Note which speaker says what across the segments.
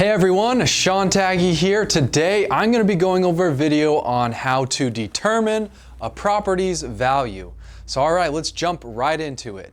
Speaker 1: Hey everyone, Sean Taggy here. Today I'm going to be going over a video on how to determine a property's value. So alright, let's jump right into it.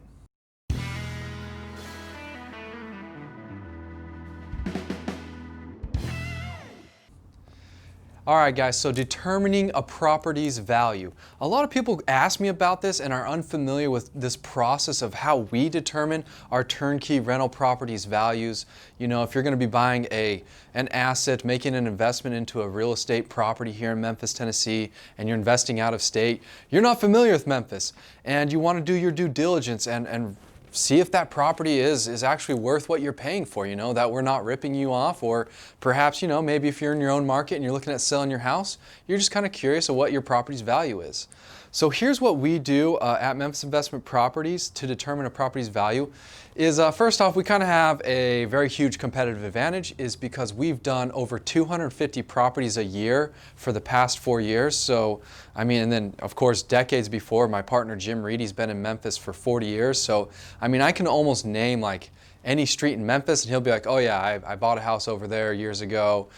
Speaker 1: Alright guys, so determining a property's value. A lot of people ask me about this and are unfamiliar with this process of how we determine our turnkey rental properties values. You know, if you're going to be buying an asset, making an investment into a real estate property here in Memphis, Tennessee, and you're investing out of state, you're not familiar with Memphis and you want to do your due diligence and see if that property is actually worth what you're paying for, you know, that we're not ripping you off, or perhaps, you know, maybe if you're in your own market and you're looking at selling your house, you're just kind of curious of what your property's value is. So here's what we do at Memphis Investment Properties to determine a property's value is first off, we kind of have a very huge competitive advantage is because we've done over 250 properties a year for the past 4 years. So, I mean, and then of course, decades before, my partner Jim Reedy's been in Memphis for 40 years. So, I mean, I can almost name like any street in Memphis and he'll be like, oh yeah, I bought a house over there years ago.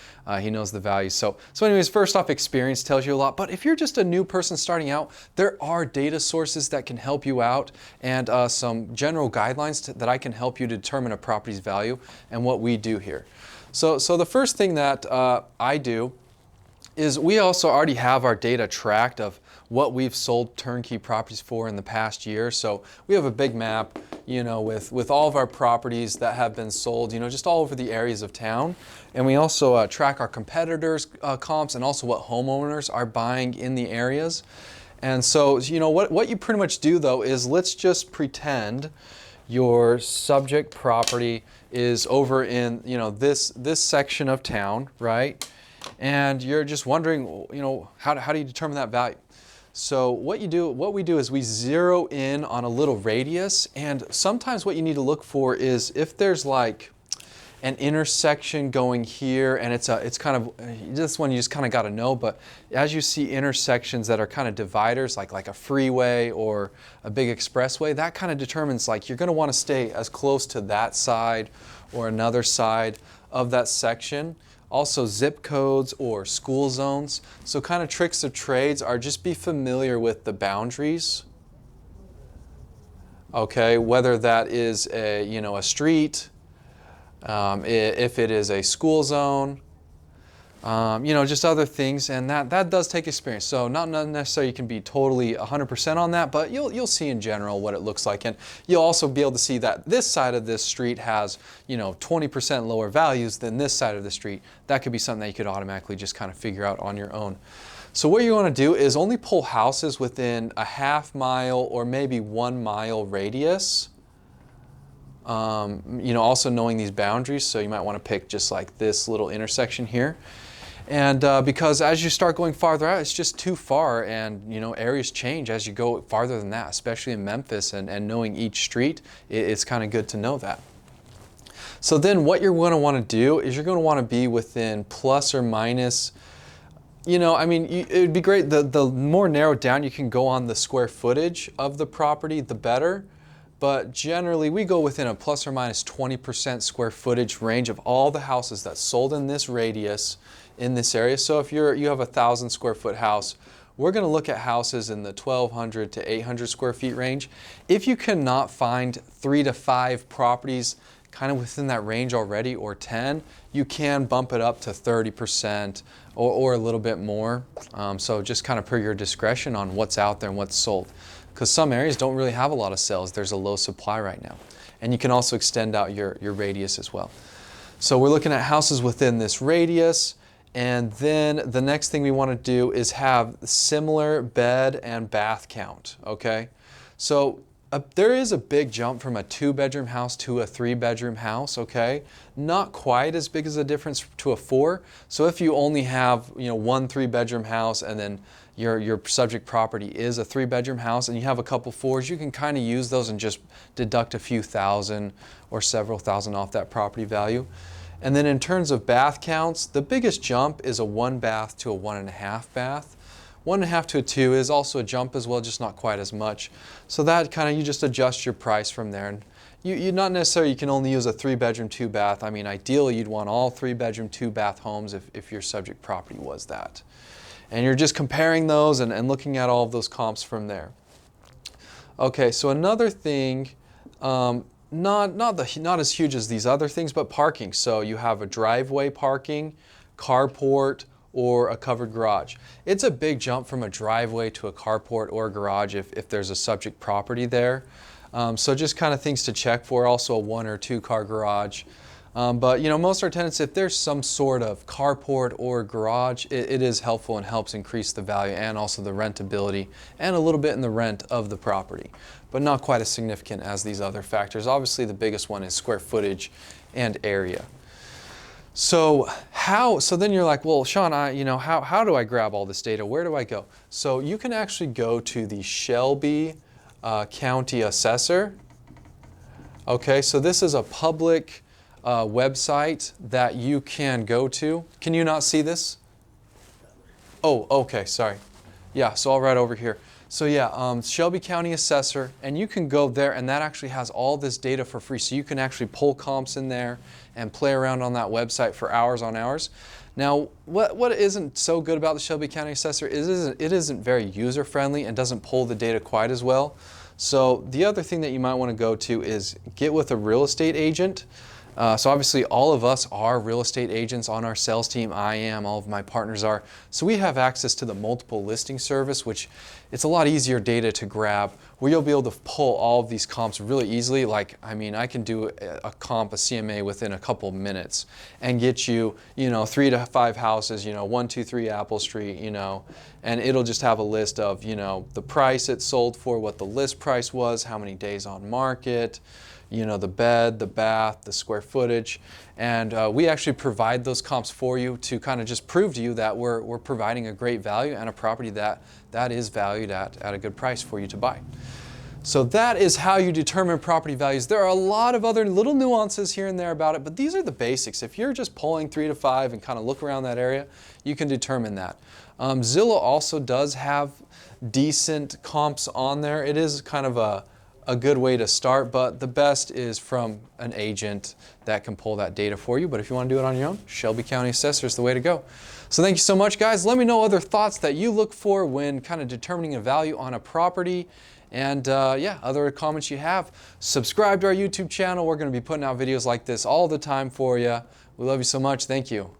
Speaker 1: He knows the value. So anyways, first off, experience tells you a lot. But if you're just a new person starting out, there are data sources that can help you out and some general guidelines that I can help you determine a property's value and what we do here. So the first thing that I do is we also already have our data tracked of what we've sold turnkey properties for in the past year. So we have a big map, you know, with all of our properties that have been sold, you know, just all over the areas of town. And we also track our competitors' comps and also what homeowners are buying in the areas. And so, you know, what you pretty much do though is let's just pretend your subject property is over in, you know, this section of town, right? And you're just wondering, you know, how do you determine that value? So what we do is we zero in on a little radius, and sometimes what you need to look for is if there's like an intersection going here, and it's kind of, this one you just kind of got to know, but as you see intersections that are kind of dividers, like a freeway or a big expressway, that kind of determines like you're going to want to stay as close to that side or another side of that section. Also zip codes or school zones. So kind of tricks of trades are just be familiar with the boundaries. Okay, whether that is a, you know, a street, if it is a school zone, you know, just other things, and that does take experience. So not necessarily you can be totally 100% on that, but you'll see in general what it looks like, and you'll also be able to see that this side of this street has, you know, 20% lower values than this side of the street. That could be something that you could automatically just kind of figure out on your own. So what you want to do is only pull houses within a half mile or maybe 1 mile radius. You know, also knowing these boundaries, so you might want to pick just like this little intersection here. And because as you start going farther out, it's just too far, and you know, areas change as you go farther than that, especially in Memphis, and knowing each street, it's kind of good to know that. So then what you're going to want to do is you're going to want to be within plus or minus, you know, I mean, it would be great, the more narrowed down you can go on the square footage of the property, the better. But generally, we go within a plus or minus 20% square footage range of all the houses that sold in this radius in this area. So if you have a 1,000 square foot house, we're going to look at houses in the 1,200 to 800 square feet range. If you cannot find 3 to 5 properties kind of within that range already, or 10, you can bump it up to 30% or a little bit more. So just kind of per your discretion on what's out there and what's sold. Because some areas don't really have a lot of sales. There's a low supply right now. And you can also extend out your radius as well. So we're looking at houses within this radius, and then the next thing we want to do is have similar bed and bath count, okay? So there is a big jump from a 2-bedroom house to a 3-bedroom house, okay? Not quite as big as a difference to a 4. So if you only have, you know, 1 3-bedroom house and then your subject property is a 3-bedroom house and you have a couple 4s, you can kind of use those and just deduct a few thousand or several thousand off that property value. And then in terms of bath counts, the biggest jump is a 1 bath to a 1.5 bath. 1.5 to a 2 is also a jump as well, just not quite as much. So that kind of, you just adjust your price from there. And you not necessarily you can only use a 3-bedroom, 2-bath. I mean, ideally you'd want all 3-bedroom, 2-bath homes if your subject property was that. And you're just comparing those and looking at all of those comps from there. Okay, so another thing, not as huge as these other things, but parking. So you have a driveway parking, carport, or a covered garage. It's a big jump from a driveway to a carport or a garage if there's a subject property there. So just kind of things to check for. Also a 1 or 2 car garage. But most of our tenants, if there's some sort of carport or garage, it is helpful and helps increase the value and also the rentability and a little bit in the rent of the property, but not quite as significant as these other factors. Obviously the biggest one is square footage and area. So then you're like, well, Sean, how do I grab all this data? Where do I go? So you can actually go to the Shelby County Assessor. Okay, so this is a public website that you can go to. Can you not see this? Oh, okay, sorry. Yeah, so I'll write over here. So yeah, Shelby County Assessor, and you can go there, and that actually has all this data for free. So you can actually pull comps in there and play around on that website for hours on hours. Now, what isn't so good about the Shelby County Assessor is it isn't very user-friendly and doesn't pull the data quite as well. So the other thing that you might want to go to is get with a real estate agent. So obviously all of us are real estate agents on our sales team. I am, all of my partners are. So we have access to the multiple listing service, which it's a lot easier data to grab, where you'll be able to pull all of these comps really easily. Like, I mean, I can do a comp, a CMA within a couple minutes and get you, 3 to 5 houses, 1, 2, 3 Apple Street, and it'll just have a list of, the price it sold for, what the list price was, how many days on market, the bed, the bath, the square footage, and we actually provide those comps for you to kind of just prove to you that we're providing a great value and a property that is valued at a good price for you to buy. So that is how you determine property values. There are a lot of other little nuances here and there about it, but these are the basics. If you're just pulling 3 to 5 and kind of look around that area, you can determine that. Zillow also does have decent comps on there. It is kind of a good way to start, but the best is from an agent that can pull that data for you. But if you want to do it on your own, Shelby County Assessor is the way to go. So thank you so much, guys. Let me know other thoughts that you look for when kind of determining a value on a property, and other comments you have. Subscribe to our YouTube channel. We're going to be putting out videos like this all the time for you. We love you so much. Thank you.